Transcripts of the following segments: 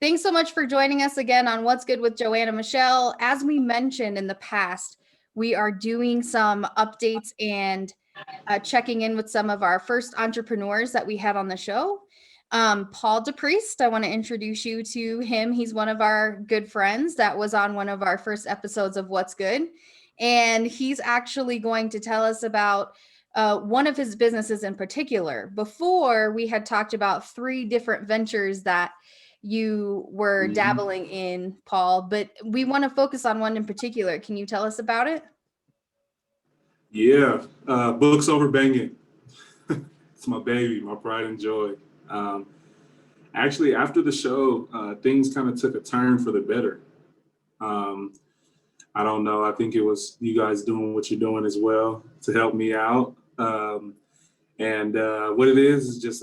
Thanks so much for joining us again on What's Good with Joanna Michelle. As we mentioned in the past, we are doing some updates and checking in with some of our first entrepreneurs that we had on the show. Paul DePriest, I want to introduce you to him. He's one of our good friends that was on one of our first episodes of What's Good. And he's actually going to tell us about one of his businesses in particular. Before, we had talked about 3 different ventures that you were dabbling in, Paul, but we want to focus on one in particular. Can you tell us about it? Yeah, Books Over Bangin. It's my baby, my pride and joy. Actually, after the show, things kind of took a turn for the better. I don't know. I think it was you guys doing what you're doing as well to help me out. And what it is just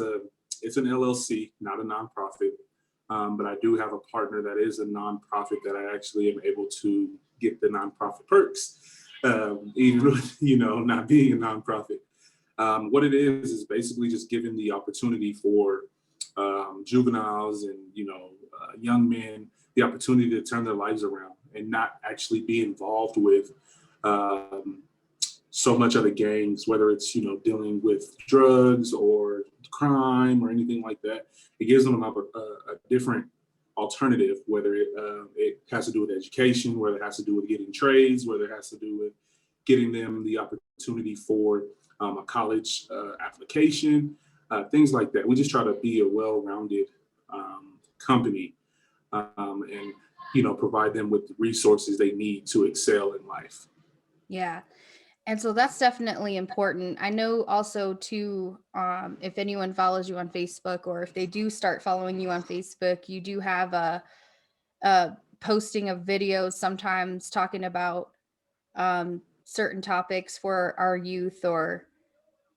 it's an LLC, not a nonprofit. But I do have a partner that is a nonprofit that I actually am able to get the nonprofit perks, even not being a nonprofit. What it is basically just giving the opportunity for juveniles and young men the opportunity to turn their lives around and not actually be involved with so much of the gangs, whether it's dealing with drugs or crime or anything like that. It gives them a different alternative, whether it has to do with education, whether it has to do with getting trades, whether it has to do with getting them the opportunity for a college application, things like that. We just try to be a well-rounded company and provide them with the resources they need to excel in life. Yeah. And so that's definitely important. I know also too, if anyone follows you on Facebook, or if they do start following you on Facebook, you do have a posting of videos sometimes talking about certain topics for our youth, or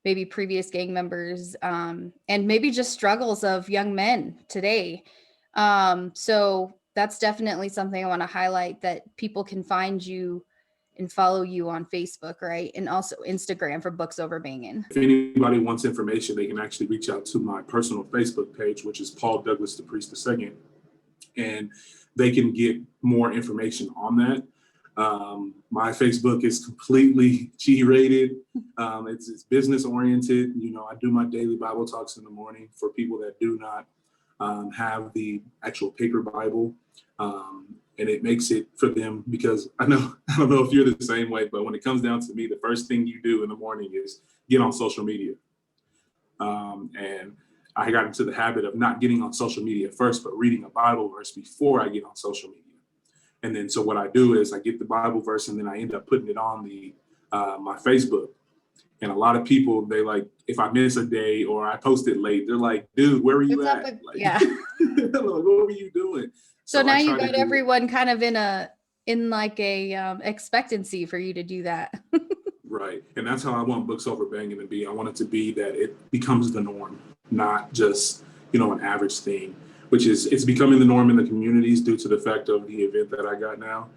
maybe previous gang members, and maybe just struggles of young men today. So that's definitely something I want to highlight, that people can find you and follow you on Facebook, right? And also Instagram for Books Over Bangin. If anybody wants information, they can actually reach out to my personal Facebook page, which is Paul Douglas DePriest II, and they can get more information on that. My Facebook is completely G-rated. It's business oriented. I do my daily Bible talks in the morning for people that do not have the actual paper Bible. And it makes it for them, because I don't know if you're the same way, but when it comes down to me, the first thing you do in the morning is get on social media. And I got into the habit of not getting on social media first, but reading a Bible verse before I get on social media. And then so what I do is I get the Bible verse and then I end up putting it on my Facebook. And a lot of people, they like, if I miss a day or I post it late, they're like, dude, where were you at? Like, yeah. Like, what were you doing? So now you got everyone kind of in like a expectancy for you to do that. Right. And that's how I want Books Over Bangin to be. I want it to be that it becomes the norm, not just, an average thing, which is, it's becoming the norm in the communities due to the fact of the event that I got now,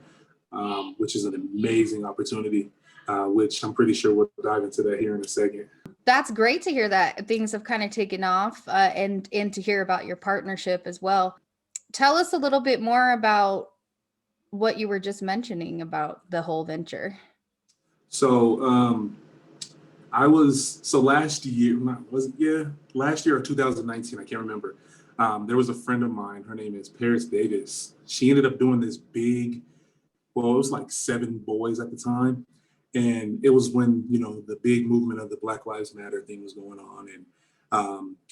which is an amazing opportunity, which I'm pretty sure we'll dive into that here in a second. That's great to hear that things have kind of taken off, and to hear about your partnership as well. Tell us a little bit more about what you were just mentioning about the whole venture. So last year or 2019, I can't remember. There was a friend of mine, her name is Paris Davis. She ended up doing this big, it was like 7 boys at the time. And it was when, the big movement of the Black Lives Matter thing was going on. And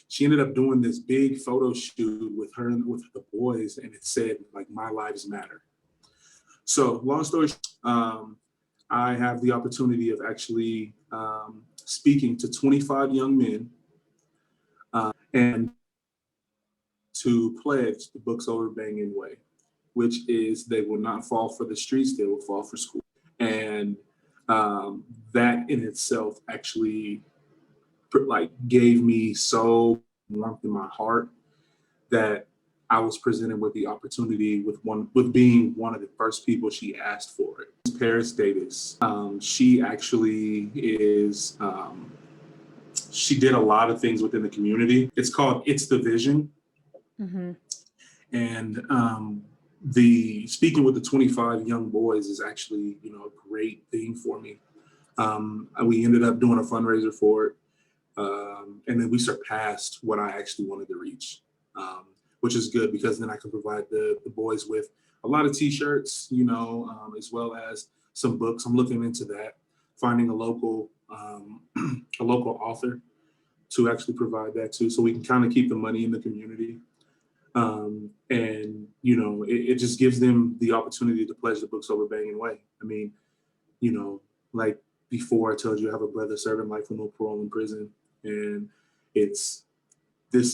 she ended up doing this big photo shoot with her and with the boys, and it said, like, "My lives matter." So long story short, I have the opportunity of actually speaking to 25 young men and to pledge the Books Over Bangin way, which is they will not fall for the streets, they will fall for school. And that in itself actually gave me so warmth in my heart that I was presented with the opportunity with being one of the first people she asked for it. Paris Davis. She actually is, she did a lot of things within the community. It's called It's the Vision. Mm-hmm. And the speaking with the 25 young boys is actually, a great thing for me. We ended up doing a fundraiser for it. And then we surpassed what I actually wanted to reach, which is good because then I can provide the boys with a lot of t-shirts, as well as some books. I'm looking into that, finding a local author to actually provide that too, so we can kind of keep the money in the community. And it just gives them the opportunity to pledge the Books Over Bangin way. I mean, like before I told you, I have a brother serving life with no parole in prison, and this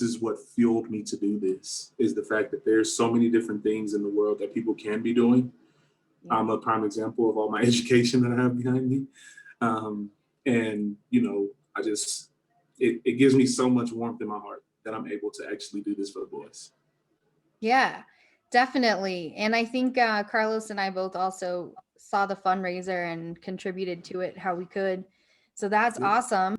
is what fueled me to do this, is the fact that there's so many different things in the world that people can be doing. Yeah. I'm a prime example of all my education that I have behind me. And I just, it gives me so much warmth in my heart that I'm able to actually do this for the boys. Yeah, definitely. And I think Carlos and I both also saw the fundraiser and contributed to it how we could. So that's awesome.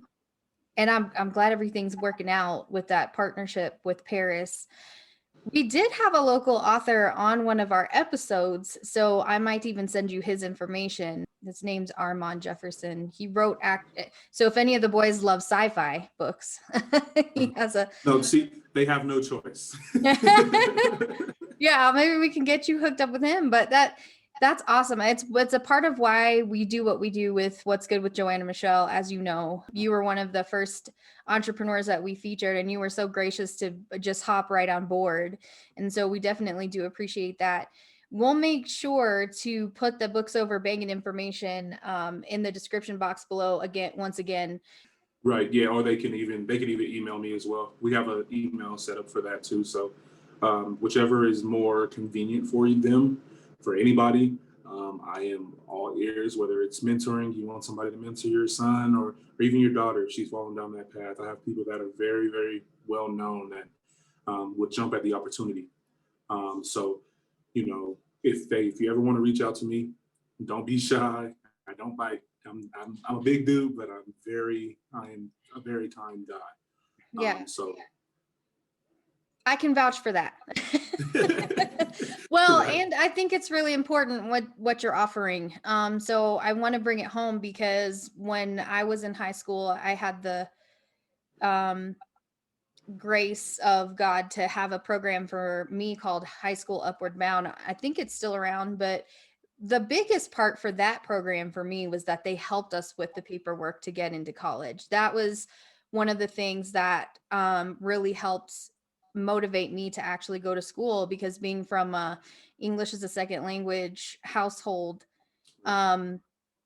And I'm glad everything's working out with that partnership with Paris. We did have a local author on one of our episodes, so I might even send you his information. His name's Armand Jefferson. He wrote so if any of the boys love sci-fi books, he has a no, see, they have no choice. Yeah, maybe we can get you hooked up with him, but that's awesome. It's a part of why we do what we do with What's Good with Joanna Michelle. As you know, you were one of the first entrepreneurs that we featured, and you were so gracious to just hop right on board. And so we definitely do appreciate that. We'll make sure to put the Books Over Bangin information in the description box below once again. Right. Yeah. Or they can even email me as well. We have an email set up for that too. So whichever is more convenient for them, for anybody, I am all ears, whether it's mentoring, you want somebody to mentor your son or even your daughter if she's falling down that path. I have people that are very, very well known that would jump at the opportunity. So, if you ever want to reach out to me, don't be shy. I don't bite. I'm a big dude, but I am a very kind guy. Yeah. So I can vouch for that. Well, and I think it's really important what you're offering. So I want to bring it home because when I was in high school, I had the grace of God to have a program for me called High School Upward Bound. I think it's still around, but the biggest part for that program for me was that they helped us with the paperwork to get into college. That was one of the things that really helped motivate me to actually go to school, because being from a English as a second language household,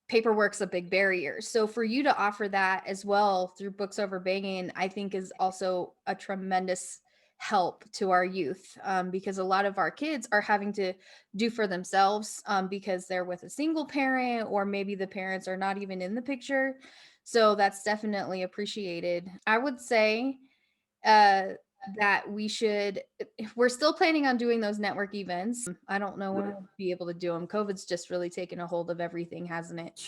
paperwork's a big barrier. So for you to offer that as well through Books Over Bangin, I think is also a tremendous help to our youth, because a lot of our kids are having to do for themselves because they're with a single parent, or maybe the parents are not even in the picture. So that's definitely appreciated. I would say that we're still planning on doing those network events. I don't know when we'll be able to do them. COVID's just really taken a hold of everything, hasn't it?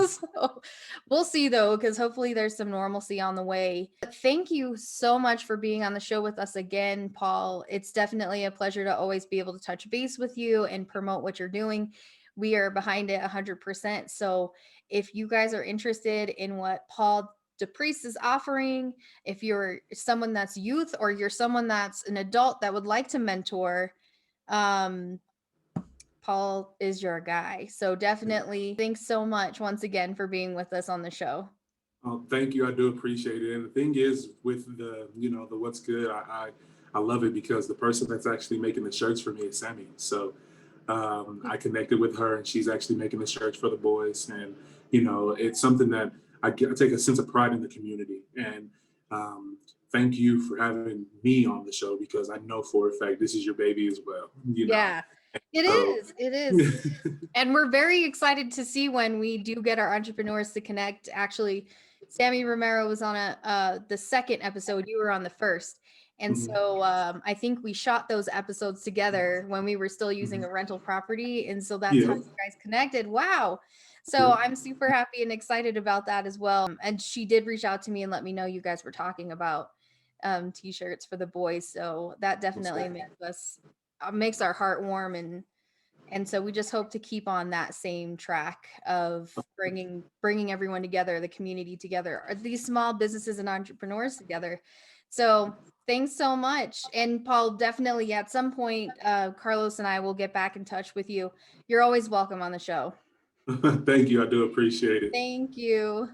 So we'll see though, because hopefully there's some normalcy on the way. But thank you so much for being on the show with us again, Paul. It's definitely a pleasure to always be able to touch base with you and promote what you're doing. We are behind it 100%. So if you guys are interested in what Paul DePriest is offering, if you're someone that's youth or you're someone that's an adult that would like to mentor, Paul is your guy. So definitely thanks so much once again for being with us on the show. Oh, thank you. I do appreciate it. And the thing is with the What's Good, I love it because the person that's actually making the shirts for me is Sammy. So I connected with her and she's actually making the shirts for the boys. And, it's something that I take a sense of pride in the community. And thank you for having me on the show, because I know for a fact this is your baby as well. Yeah, it is. And we're very excited to see when we do get our entrepreneurs to connect. Actually, Sammy Romero was on the second episode. You were on the first. And so I think we shot those episodes together when we were still using a rental property. And so that's how you guys connected. Wow. So I'm super happy and excited about that as well. And she did reach out to me and let me know you guys were talking about t-shirts for the boys. So that definitely makes us makes our heart warm, and so we just hope to keep on that same track of bringing everyone together, the community together, or these small businesses and entrepreneurs together. So thanks so much. And Paul, definitely at some point, Carlos and I will get back in touch with you. You're always welcome on the show. Thank you. I do appreciate it. Thank you.